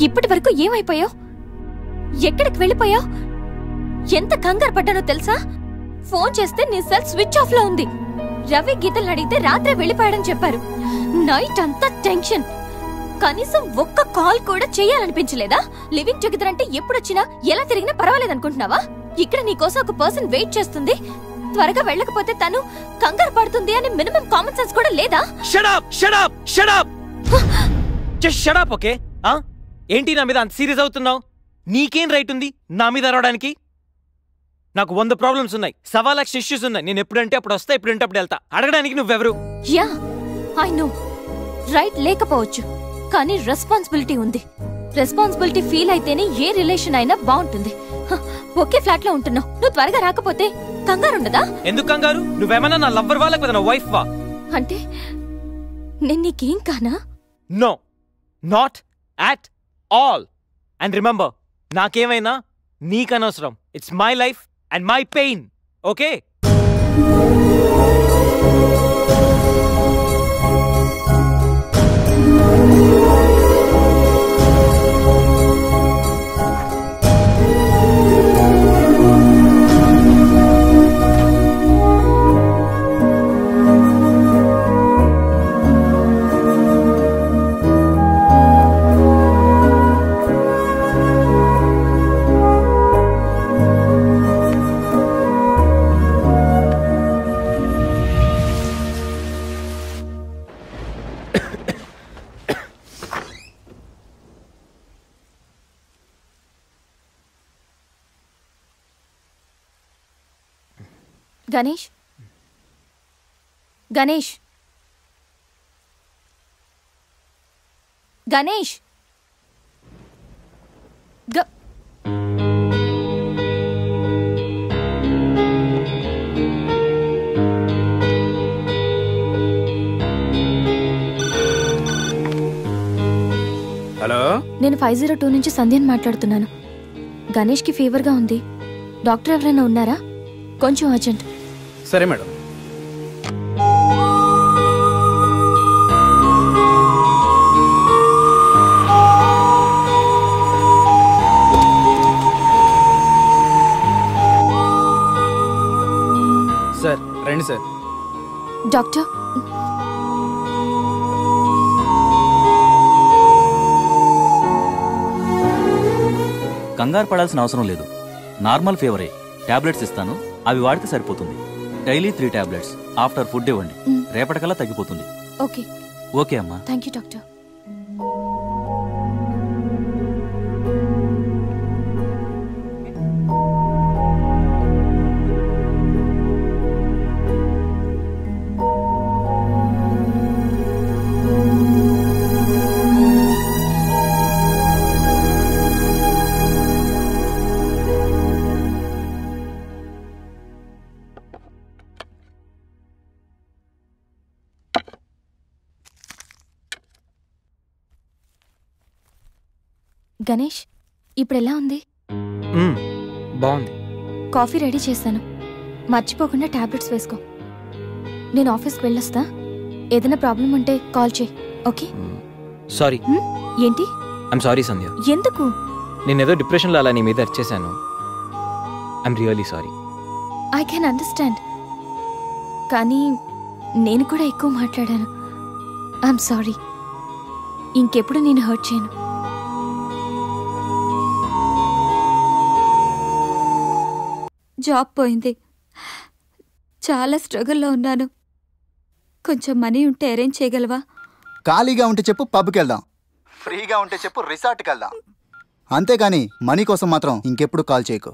ఇప్పటి వరకు ఏమైపోయావు? ఎక్కడికి వెళ్ళిపోయావు? ఎంత కంగారు పడ్డానో తెలుసా? ఫోన్ చేస్తే నీ సెల్ స్విచ్ ఆఫ్ లో ఉంది. రవి గీతలు అడిగితే రాత్రే వెళ్ళిపోయాడని చెప్పారు. నైట్ అంతా టెన్షన్. కనీసం ఒక్క కాల్ కూడా చేయాలనిపించలేదా? లివింగ్ టుగెదర్ అంటే ఎప్పుడొచ్చినా ఎలా తిరిగినా పర్వాలేదనుకుంటున్నావా? ఇక్కడ నీకోసం ఒక పర్సన్ వెయిట్ చేస్తుంది. త్వరగా వెళ్ళకపోతే తను కంగారు పడుతుంది అని మినిమం కామన్ సెన్స్ కూడా లేదా? Shut up shut up shut up just shut up. Okay, ఏంటి నా మీద అంత సీరియస్ అవుతున్నావు? నీకేం రైట్ ఉంది నా మీద అరవడానికి? నాకు 100 ప్రాబ్లమ్స్ ఉన్నాయి, 1.25 లక్షల ఇష్యూస్ ఉన్నాయి. నేను ఎప్పుడంటే అప్పుడు వస్తా, ఎప్పుడంటే అప్పుడు వెళ్తా. అడగడానికి నువ్వెవరు? యా ఐ నో, రైట్ లేకపోవచ్చు, కానీ రెస్పాన్సిబిలిటీ ఉంది. రెస్పాన్సిబిలిటీ ఫీల్ అయితేనే ఏ రిలేషన్ అయినా బాగుంటుంది. ఒకే ఫ్లాట్ లో ఉంటున్నావు, నువ్వు త్వరగా రాకపోతే కంగారుండదా? ఎందుకు కంగారు? నువ్వేమన్నా నా లవ్వర్ వా లేకపోతే నా వైఫ్ వా? అంటే నేను నీకేం కానా? No, not at all. And remember, నాకేమైనా నీకనవసరం. It's my life and my pain. Okay? Ganesh, Ganesh, Ganesh, hello, నేను 502 నుంచి సంధ్యని మాట్లాడుతున్నాను. గణేష్కి ఫీవర్గా ఉంది. డాక్టర్ ఎవరైనా ఉన్నారా? కొంచెం అర్జెంట్. సరే మేడం. సార్ రండి సార్. డాక్టర్, కంగారు పడాల్సిన అవసరం లేదు. నార్మల్ ఫీవరే. టాబ్లెట్స్ ఇస్తాను, అవి వాడితే సరిపోతుంది. Daily 3 tablets. ఆఫ్టర్ ఫుడ్ ఇవ్వండి, రేపటికల్లా తగ్గిపోతుంది. ఓకే. ఓకే అమ్మా. Thank you doctor. గణేష్, ఇప్పుడు ఎలా ఉంది? బాగుంది. కాఫీ రెడీ చేశాను, మర్చిపోకుండా టాబ్లెట్స్ వేసుకో. నేను ఆఫీస్కి వెళ్ళొస్తా. ఏదైనా ప్రాబ్లం ఉంటే కాల్ చేయి. ఓకే? సారీ. ఏంటి? I'm sorry Sandhya. ఎందుకు? నేనేదో డిప్రెషన్లో అలా నీ మీద అరిచేశాను. I'm really sorry. I can understand, కానీ నేను కూడా ఎక్కువ మాట్లాడాను. I'm sorry. ఇంకెప్పుడు నేను హర్ట్ చేయను. జాబ్ పోయింది, చాలా స్ట్రగుల్లో ఉన్నాను. కొంచెం మనీ ఉంటే అరేంజ్ చేయగలవా? ఖాళీగా ఉంటే చెప్పు, పబ్కి వెళ్దాం. ఫ్రీగా ఉంటే చెప్పు, రిసార్ట్కి వెళ్దాం. అంతేగాని మనీ కోసం మాత్రం ఇంకెప్పుడు కాల్ చేయకు.